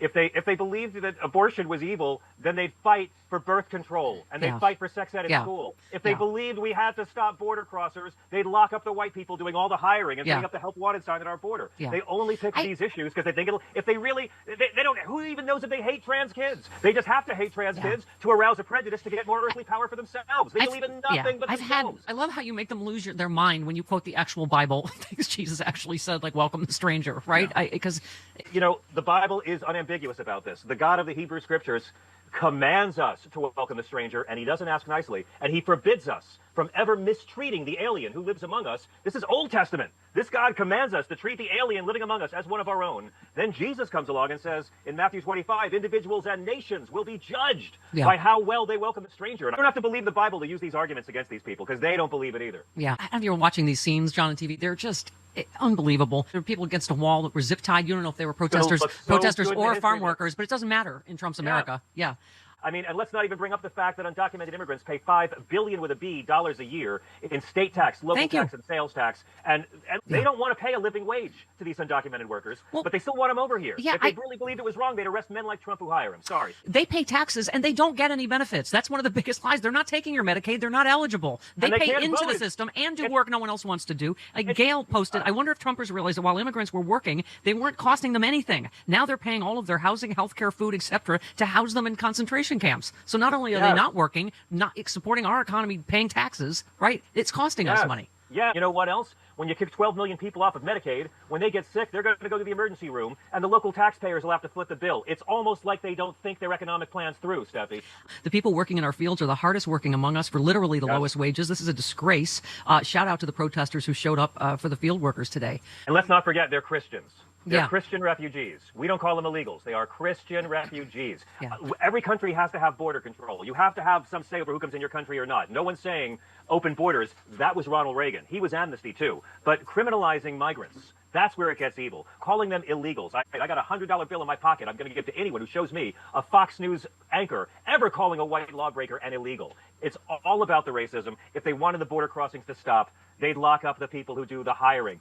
If they believed that abortion was evil, then they'd fight for birth control and they'd fight for sex ed in school. If they believed we had to stop border crossers, they'd lock up the white people doing all the hiring and putting up the help wanted sign at our border. They only pick these issues because they think if they really, they don't, who even knows if they hate trans kids? They just have to hate trans kids to arouse a prejudice to get more earthly power for themselves. They believe in nothing but themselves. I love how you make them lose their mind when you quote the actual Bible, things Jesus actually said, like welcome the stranger, right? Because the Bible is unambiguous about this. The God of the Hebrew Scriptures commands us to welcome the stranger, and he doesn't ask nicely, and he forbids us from ever mistreating the alien who lives among us. This is Old Testament. This God commands us to treat the alien living among us as one of our own. Then Jesus comes along and says in Matthew 25, individuals and nations will be judged by how well they welcome the stranger. And I don't have to believe the Bible to use these arguments against these people because they don't believe it either. Yeah, and you're watching these scenes, John, on TV. They're just unbelievable. There were people against a wall that were zip tied. You don't know if they were protesters or farm workers, but it doesn't matter in Trump's America. Yeah. I mean, and let's not even bring up the fact that undocumented immigrants pay $5 billion with a B dollars a year in state tax, local tax, and sales tax, and they don't want to pay a living wage to these undocumented workers, but they still want them over here. If they really believed it was wrong, they'd arrest men like Trump who hire them. Sorry. They pay taxes and they don't get any benefits. That's one of the biggest lies. They're not taking your Medicaid. They're not eligible. They pay into the system and do work no one else wants to do. Gail posted, I wonder if Trumpers realized that while immigrants were working, they weren't costing them anything. Now they're paying all of their housing, healthcare, food, etc. to house them in concentration camps. So not only are they not working, not supporting our economy, paying taxes, right? It's costing us money. Yeah. You know what else? When you kick 12 million people off of Medicaid, when they get sick, they're going to go to the emergency room, and the local taxpayers will have to foot the bill. It's almost like they don't think their economic plans through, Steffi. The people working in our fields are the hardest working among us for literally the lowest wages. This is a disgrace. Shout out to the protesters who showed up for the field workers today. And let's not forget, they're Christians. They're Christian refugees. We don't call them illegals. They are Christian refugees. Every country has to have border control. You have to have some say over who comes in your country or not. No one's saying open borders. That was Ronald Reagan. He was amnesty too. But criminalizing migrants, that's where it gets evil. Calling them illegals. I got a $100 bill in my pocket. I'm going to give to anyone who shows me a Fox News anchor ever calling a white lawbreaker an illegal. It's all about the racism. If they wanted the border crossings to stop, they'd lock up the people who do the hiring.